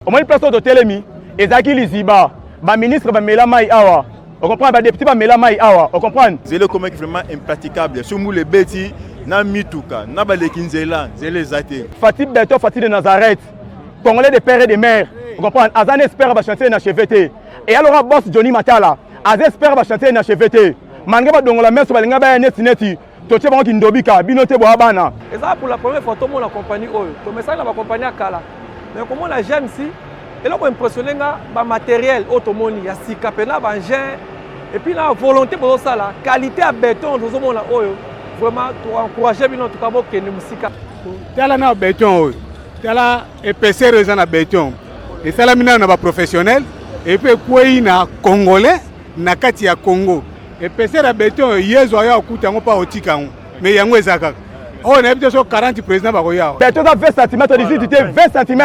Au moins, place de Télémi, et Zaki Liziba, le ministre va mettre la maille awa. On comprend, le député va mettre la maille awa. On comprend. C'est le commun vraiment impraticable. Sur nous, les bêtis, na mituka, na balé kinzela, c'est les athées. Fatih Beto, Fatih de Nazareth, Congolais de père et de mère. On comprend. Azan espère va chanter na cheveté. Et alors, boss Johnny Matala, Azan espère va chanter na cheveté. Manga va donner la main sur la linga ba neti. Toche bango kindobika, binote boabana. Et ça pour la première fois, tout le monde a compagnie Oyo. Tout le monde a compagnie à Kala. Mais comment la j'aime ici? Et là, on impressionné le matériel, il y a si capena, et puis la volonté pour ça, la qualité à béton, nous avons vraiment pour encourager notre travail que nous musique. Tala na béton, tala épaisseur na béton. Et ça la mina na professionnel et puis quoi na congolais na kati ya Congo. Épaisseur à béton yezo ya okuta ngo pa otika ngo. Mais yango ezaka. On a peut-être 40 présidents bakoya. Béton à 20 cm d'ici, 20 cm.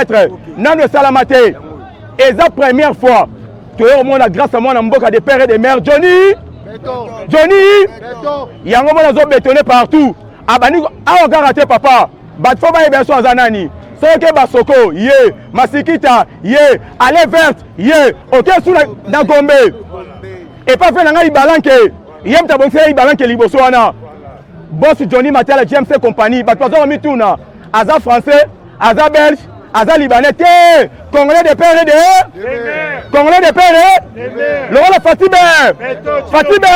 Non le salamate. Et la première fois que au monde grâce à moi dans mboka des pères et des mères Johnny béton. Johnny béton. Yango mona zo bétonné partout. Abani a raté papa. Batfo ba ebeso azanani. Soke basoko yé, masikita yé, allez verte yé. OK sous dans Gombe. Et pas fait nanga ibalanke. Yem ta bonse ibalanke liboso wana. Boss Johnny Matala GMC compagnie, batfo zo mi tuna. Aza français, aza belge. Aza Libanais, Congolais de père et de Congolais de père et le roi de Fatibé. Fatibé.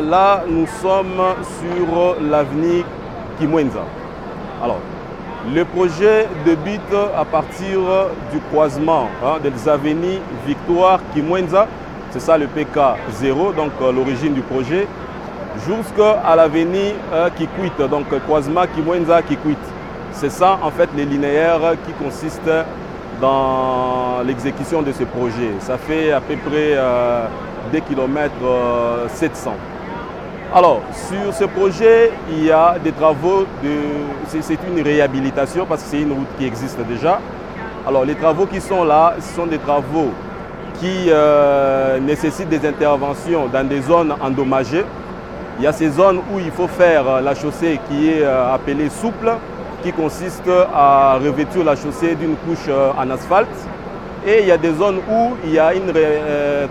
Là, nous sommes sur l'avenue Kimwenza. Alors, le projet débute à partir du croisement des avenues Victoire Kimwenza, c'est ça le PK0, donc l'origine du projet, jusqu'à l'avenue Kikwit, donc croisement Kimwenza Kikwit. C'est ça en fait les linéaires qui consistent dans l'exécution de ce projet. Ça fait à peu près 2 km 700. Alors, sur ce projet, il y a des travaux, c'est une réhabilitation parce que c'est une route qui existe déjà. Alors, les travaux qui sont là, ce sont des travaux qui nécessitent des interventions dans des zones endommagées. Il y a ces zones où il faut faire la chaussée qui est appelée souple, qui consiste à revêtir la chaussée d'une couche en asphalte. Et il y a des zones où il y a une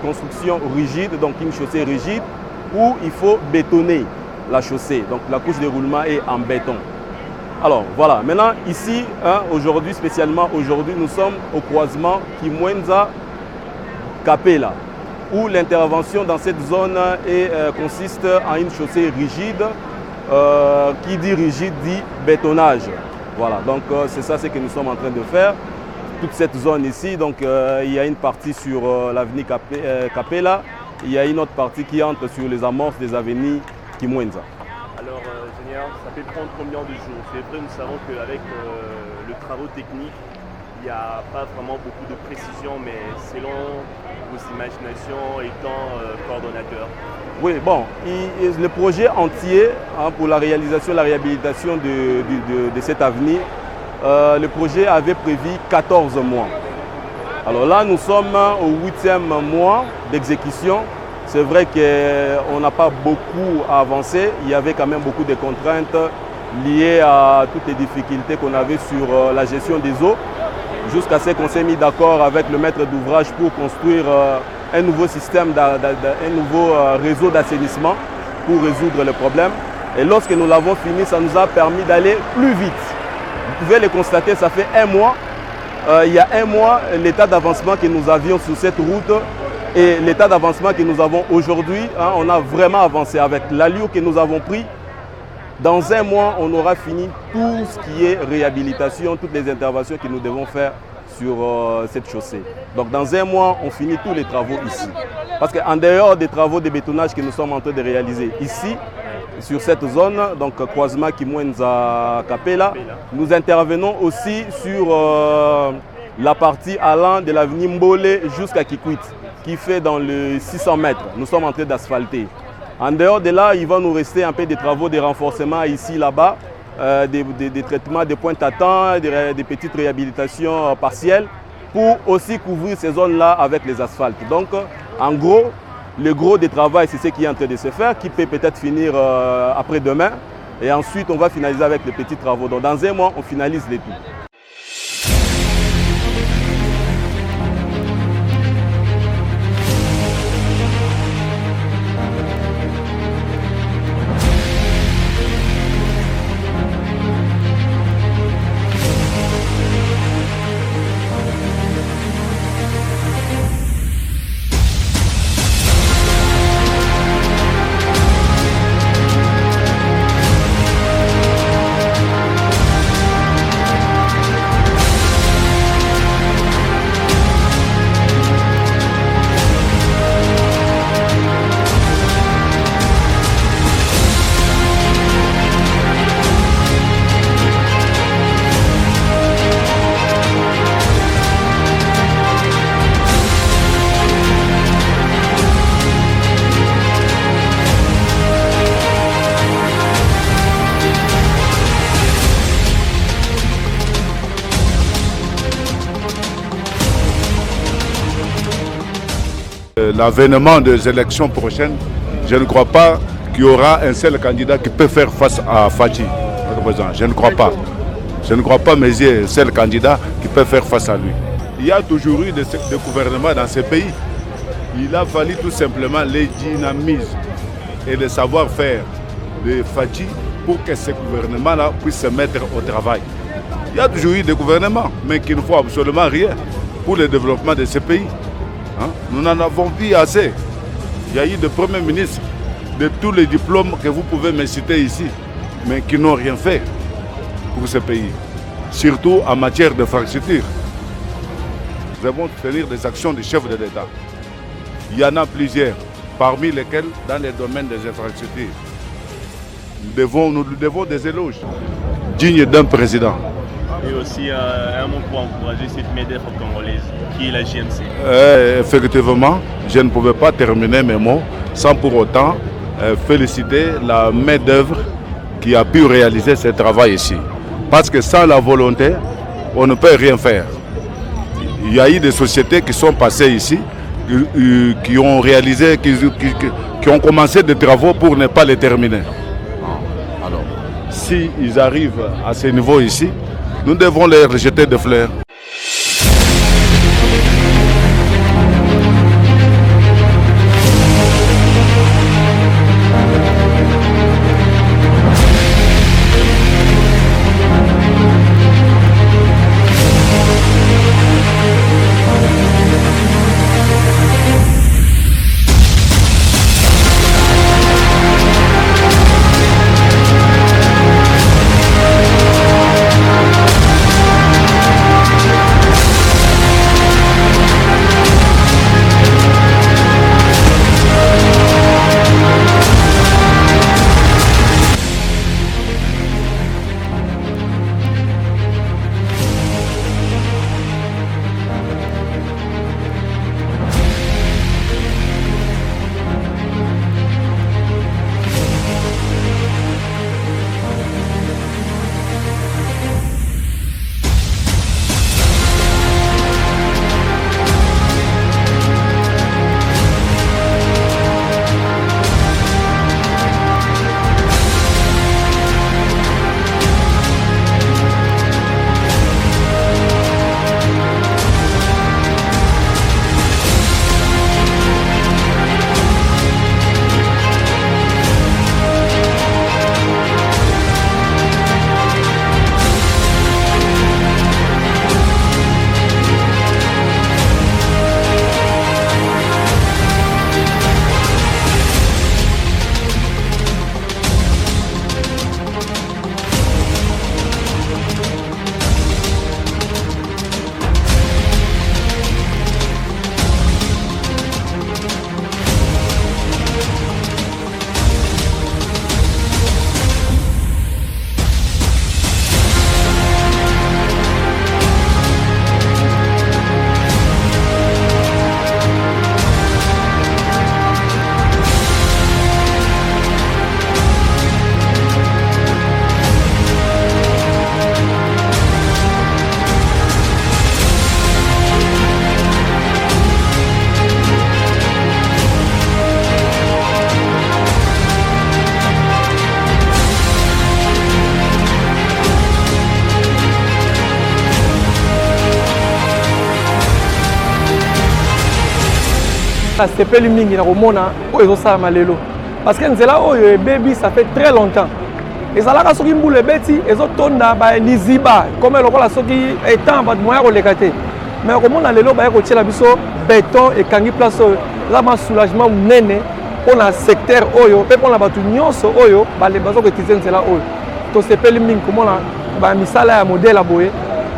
construction rigide, donc une chaussée rigide, où il faut bétonner la chaussée. Donc la couche de roulement est en béton. Alors voilà, maintenant ici, aujourd'hui, spécialement aujourd'hui, nous sommes au croisement Kimwenza-Kapela, où l'intervention dans cette zone consiste en une chaussée rigide. Qui dit rigide dit bétonnage. Voilà, donc c'est ça ce que nous sommes en train de faire. Toute cette zone ici, donc il y a une partie sur l'avenue Kapela, il y a une autre partie qui entre sur les amorces des avenues Kimwenza. Alors, ingénieur, ça peut prendre combien de jours? C'est vrai, nous savons qu'avec le travaux technique, il n'y a pas vraiment beaucoup de précision, mais selon vos imaginations étant coordonnateur. Oui, bon, le projet entier pour la réalisation, la réhabilitation de cette avenue, le projet avait prévu 14 mois. Alors là, nous sommes au 8e mois d'exécution. C'est vrai qu'on n'a pas beaucoup avancé. Il y avait quand même beaucoup de contraintes liées à toutes les difficultés qu'on avait sur la gestion des eaux. Jusqu'à ce qu'on s'est mis d'accord avec le maître d'ouvrage pour construire un nouveau système, un nouveau réseau d'assainissement pour résoudre le problème. Et lorsque nous l'avons fini, ça nous a permis d'aller plus vite. Vous pouvez le constater, ça fait 1 mois. il y a un mois, l'état d'avancement que nous avions sur cette route et l'état d'avancement que nous avons aujourd'hui, hein, on a vraiment avancé avec l'allure que nous avons pris. Dans un mois, on aura fini tout ce qui est réhabilitation, toutes les interventions que nous devons faire sur cette chaussée. Donc dans un mois, on finit tous les travaux ici. Parce qu'en dehors des travaux de bétonnage que nous sommes en train de réaliser ici, sur cette zone, donc croisement Kimwenza Kapela, nous intervenons aussi sur la partie allant de l'avenue Mbole jusqu'à Kikwit, qui fait dans les 600 mètres. Nous sommes en train d'asphalter. En dehors de là, il va nous rester un peu des travaux de renforcement ici, là-bas, des traitements de pointe à temps, des petites réhabilitations partielles pour aussi couvrir ces zones-là avec les asphaltes. Donc, en gros, le gros des travail, c'est ce qui est en train de se faire, qui peut peut-être finir après-demain. Et ensuite, on va finaliser avec les petits travaux. Donc, dans un mois, on finalise les tout. L'avènement des élections prochaines, je ne crois pas qu'il y aura un seul candidat qui peut faire face à Fachi, notre président. Je ne crois pas. Je ne crois pas, mais il y a un seul candidat qui peut faire face à lui. Il y a toujours eu des gouvernements dans ce pays. Il a fallu tout simplement les dynamisme et le savoir-faire de Fachi pour que ce gouvernement-là puisse se mettre au travail. Il y a toujours eu des gouvernements, mais qui ne font absolument rien pour le développement de ce pays. Hein? Nous n'en avons vu assez. Il y a eu des premiers ministres de tous les diplômes que vous pouvez me citer ici, mais qui n'ont rien fait pour ce pays, surtout en matière d'infrastructure. Nous devons tenir des actions du chef de l'État. Il y en a plusieurs, parmi lesquels dans les domaines des infrastructures. Nous lui devons des éloges, dignes d'un président. Et aussi un mot pour encourager cette MEDEF congolaise, qui est la JMC. Effectivement, je ne pouvais pas terminer mes mots sans pour autant féliciter la main-d'œuvre qui a pu réaliser ce travail ici. Parce que sans la volonté, on ne peut rien faire. Il y a eu des sociétés qui sont passées ici, qui ont réalisé, qui ont commencé des travaux pour ne pas les terminer. Alors, s'ils arrivent à ce niveau ici, nous devons leur jeter des fleurs. nasepeli mingi na komona oyo ezosalama lelo parce que nzela oyo ebebi ça fait très longtemps ezalaka soki mbula ebeti ezotonda baliziba comme lokola soki etan bato moya koleka te mais komona lelo baye kotiela biso béton ekangi place oyo eza ma soulagement monene mpona secteur oyo mpe mpona bato nyonso oyo bazokotize nzela oyo tosepeli mingi komona bamisala ya modele boye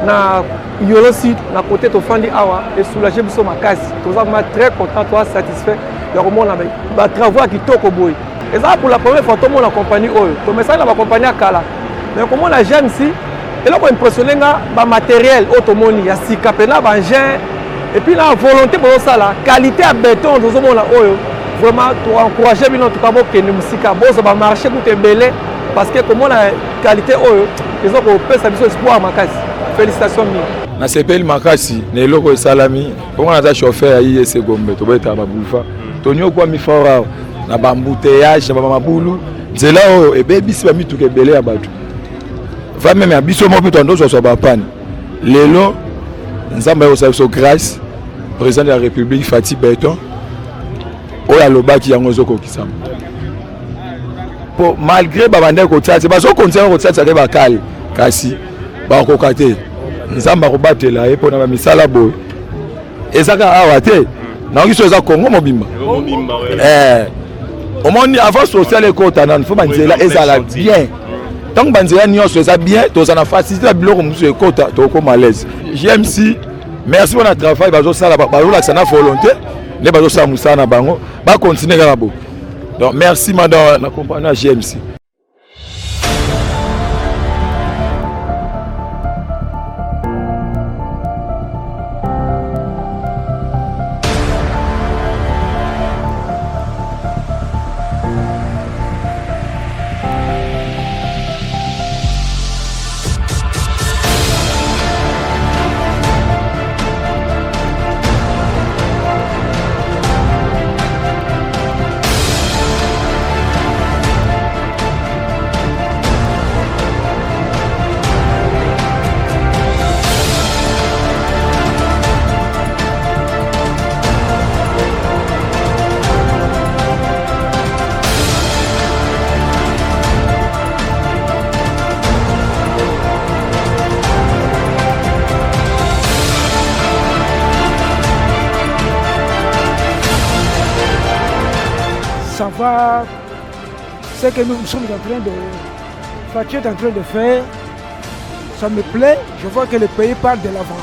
na Yolo Sud na côté tofandi awa esoulage biso makasi toza vraiment très content toza satisfait ya komona batravaux ya kitoko boye eza pour la première fois tomona compagnie oyo tomesali na bacompagnie ya kala mais komona GMC eloko impressionne nga bamatériel oyo tomoni ya sika mpena baengin et puis la volonté bozosala qualité ya béton tozomona oyo vraiment toencourage bino tuka bokende mosika bozo bamarché kuta ebele parce que komona qualité oyo eza kopesa biso espoir makasi. Félicitations mingi. Nasepeli makasi na eloko esalami bongo naza chauffeur ya IEC Gombe tobeta ba boulevard tonyo kwa mifora na bambouteillage na mabulu nzela oyo ebebisi ba mituka ebele ya bato va même ya biso mo pito ndozo so bapane lelo nzamba yo so grâce président de la République Fati Beton oyo alobaki yango ezokokisama po malgré babande kotsatsa bazo continuer kotsatsa ke bakali kasi bakoka te nzamba kobatela ye pona bamisala boye ezaka awa te naoki so eza Congo mobimba omoni avant social ekota nanu fo banzela ezala bien tant banzela nyonso eza bien toza na facilité na biloko mosusu ekota tokoma malaise GMC merci pour notre travail bazosala bazolakisa na volonté nde bazosala mosala na bango bakontinue kaka bo donc merci madame na compagnie ya GMC. Ça va, ce que nous sommes en train de Fati est en train de faire, ça me plaît. Je vois que le pays part de l'avant.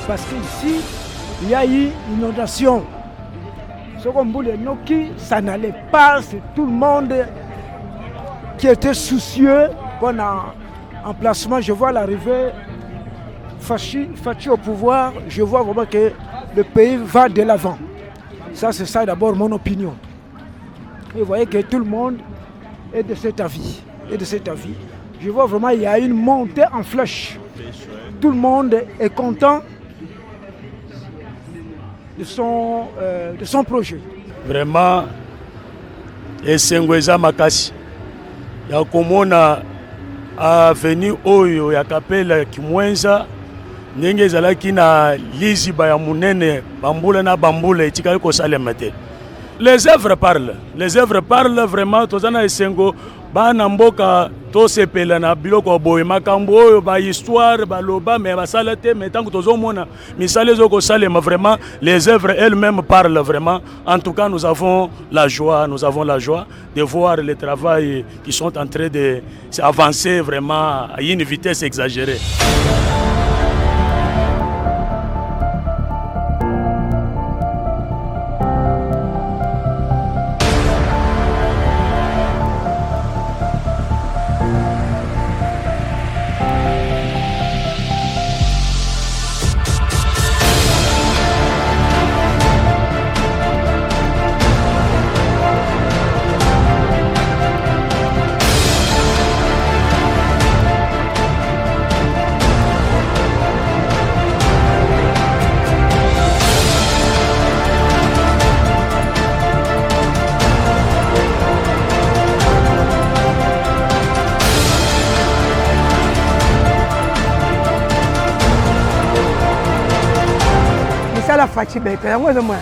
Parce qu'ici, il y a eu une inondation. Ce qu'on voulait Noki, ça n'allait pas. C'est tout le monde qui était soucieux pour un emplacement. Je vois l'arrivée Fati au pouvoir. Je vois vraiment que le pays va de l'avant. Ça, c'est ça d'abord mon opinion. Et vous voyez que tout le monde est de cet avis. Je vois vraiment qu'il y a une montée en flèche. Tout le monde est content de son projet. Vraiment, Esengweza Makasi. Il y a comme avenue Oyo, il y a Kapela Kimwenza, Nenge Zalaki na Lizi Bayamunene, Bambula na Bambula, et Tikako Salemate. Les œuvres parlent vraiment. Tozana esengo bana mboka to sepela na biloko boye makambo oyo ba histoire ba loba mais ba salate mais tant que tozomona misale zoko salema vraiment les œuvres elles-mêmes parlent vraiment. En tout cas, nous avons la joie de voir les travaux qui sont en train de avancer vraiment à une vitesse exagérée. Fati Beton yango ezomona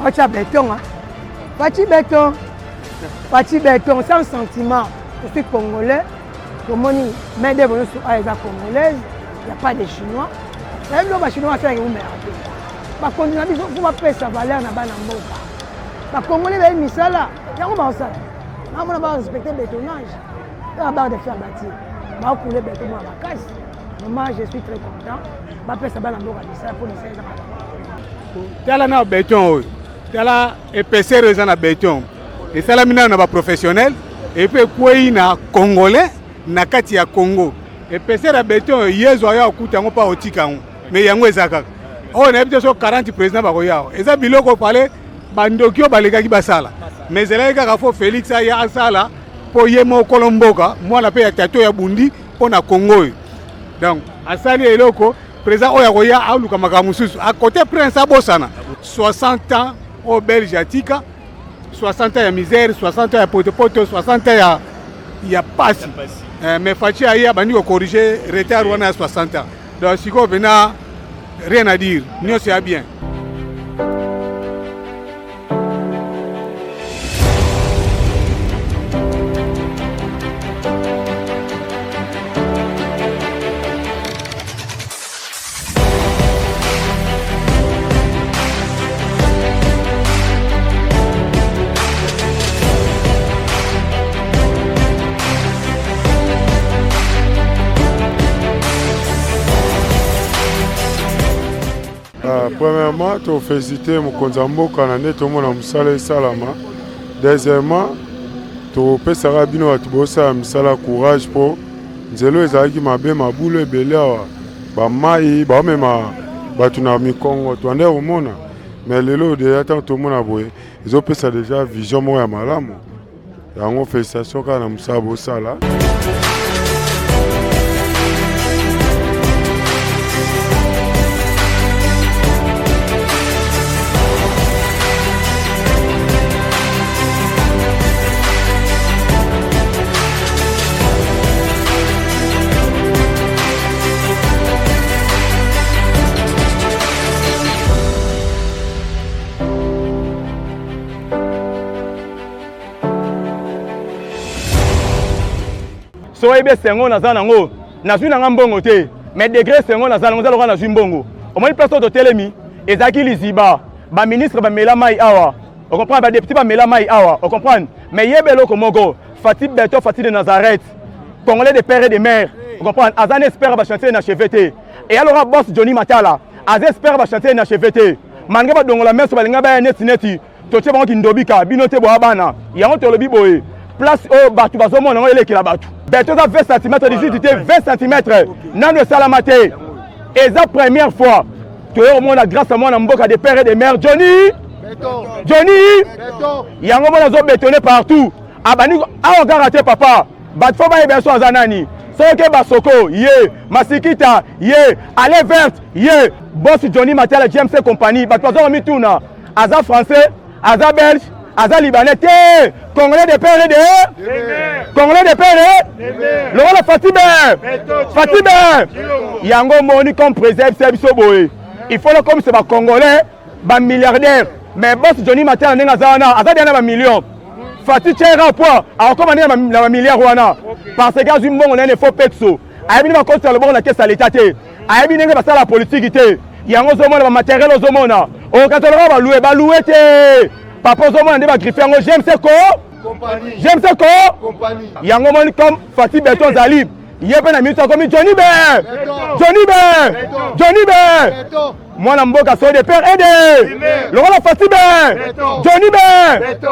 baotia béton, hein. Bâti béton, sans sentiment. Je suis congolais. Comme on dit, mais des bonnes congolaises, il n'y a pas de Chinois. Même les Chinois, c'est un peu bah, quand on a dit qu'il faut payer sa valeur dans le monde. Les Congolais, ils ont ça là. Ils ont ça. On va respecter le bétonnage. On va faire bâtir. On va couler le béton dans la case. Moi, je suis très content. On va payer sa valeur dans le monde pour les 16 ans. Tala na béton, tala épaisseur na béton. Et ça la mina na ba professionnel et puis quoi na congolais na kati ya Congo. Épaisseur na béton yezo ya okuta ngo pa otika ngo. Mais yango ezaka. On a peut-être 40 présidents bakoyao. Eza biloko parler bandokio balekaki basala. Mais eleka kafo Félix ya asala po yemo kolomboka, moi na pe ya tato ya bundi po na Congo. Donc asali eloko président oya koya aluka makamususu. À côté prince abosana 60 ans au Belge atika, 60 ans ya misère, 60 ans ya potepoto, 60 ans ya pasi. Mais Fachi aya bandi ko corriger retard wana 60 ans. Donc siko vena rien à dire, nous c'est bien. Premièrement, tu féliciter mon konzamboka na neto mona musala salama. Deuxièmement, tu peux sarabino atubosa musala courage pour nzelo ezalaki mabe mabulu ebele awa ba mai ba mema batu na mikongo to ande omona. Mais lelo de attend tout mona boye. Ils ont pesa déjà vision mo ya malamu. Yango félicitations kana musala bosala. So ebe sengo na zana ngo na zui na ngambongo te mais degré sengo na zana ngo zalo na zui mbongo au moins personne de telemi ezaki liziba ba ministre ba mela mai awa on comprend ba député ba mela mai awa on comprend mais yebelo komoko Fatih Beto Fatih de Nazareth congolais de père et de mère on comprend azan espère ba chanter na chevete et alors boss Johnny Matala az espère ba chanter na chevete manga ba dongola meso ba linga ba neti to che ba kindobika binote bo abana yango to lobi boye place au batu bazomona ngo eleki la batu Beto za 20 cm d'ici tu 20 cm nano salamate et la première fois tu es au monde grâce à moi na mboka de père et de mère Johnny yango mona zo bétonné partout abani a on raté papa bat fo ba ebeso azanani soke basoko ye masikita ye aller verte ye boss Johnny Matala GMC compagnie bat bazo mi tuna aza français aza belge aza libanais te congolais de père et de congolais de père le roi Fatime yango moni comme préserve biso boye il faut le comme c'est ba congolais ba milliardaire mais boss Johnny Matala ndenga zana aza dana ba million Fatih tchera point a comme na ba milliard wana parce que azui mbongo na ne faux pexo ayebi ba contre le bon na caisse à l'état te ayebi ndenga ba sala politique te yango zo mona ba matériel zo mona o katolora ba louer te papa zo mona nde ba griffer yango j'aime ce compagnie yango moni comme Fatih Beton Zalib yepe na minute comme Johnny Be mwana mboka so de père aidé le roi Fatih Be Johnny Be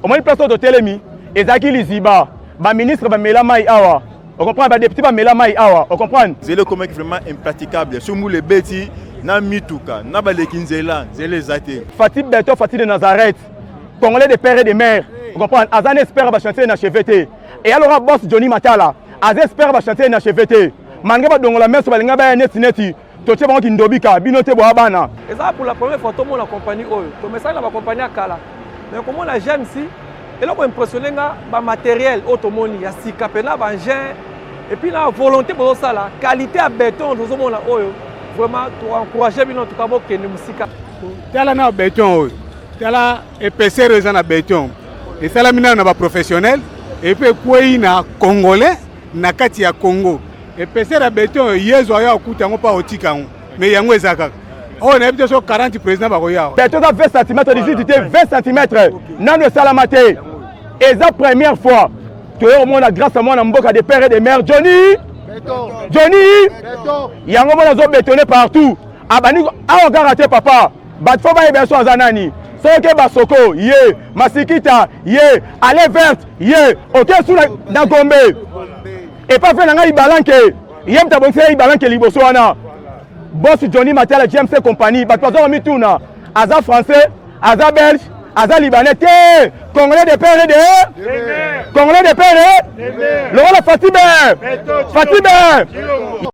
Au moins, place de Télémi, et Zaki Liziba, ma ministre va Mélamai Awa. On comprend, ma député va Mélamai Awa. On comprend? C'est le commun vraiment impraticable. Sur les bêtis, na mituka, na balekinzela, zele zate. Fatih Beto, Fatih de Nazareth, Congolais de père et de mère. On comprend? Azan espère va chanter na cheveté. Et alors, boss Johnny Matala, Azan espère va chanter na cheveté. Mangaba dongola mère sur balinga ba neti neti. Toche bango kindobika, binote boabana. Et ça pour la première fois, tout le monde a compagnie Oyo. Tout le monde a compagnie à Kala. Mais comment la j'aime si, et là pour impressionner le matériel automoni, il y a si capena, engin, et puis la volonté pour ça la qualité à béton, nous avons Oyo. Vraiment, pour encourager bien notre travail que nous musica. Tala na béton Oyo. Tala épaisseur na béton. Et ça la mina na ba professionnel et puis quoi na congolais na kati ya Congo. Épaisseur à béton yezo ya okuta ngo pa otika ngo. Mais yango ezaka. Oh, on a peut-être 40 présidents baroya. Béton à 20 cm d'ici, c'était 20 cm. Nan le salamate. Et la première fois que au monde grâce à moi na mboka des pères et des mères Johnny. Johnny. Yango mona zo bétonné partout. Abani a raté papa. Batfo ba ebeso azanani. Soke basoko ye, masikita ye, allez verte ye. OK sous na Gombe. Et pas fait nanga ibalanke. Yem ta bonse ibalanke liboso wana. Boss Johnny Matala GMC compagnie, batpazo mituna. Aza français, aza belge, aza libanais, congolais de père et de Congolais de père et le roi Fatibé. Fatibé.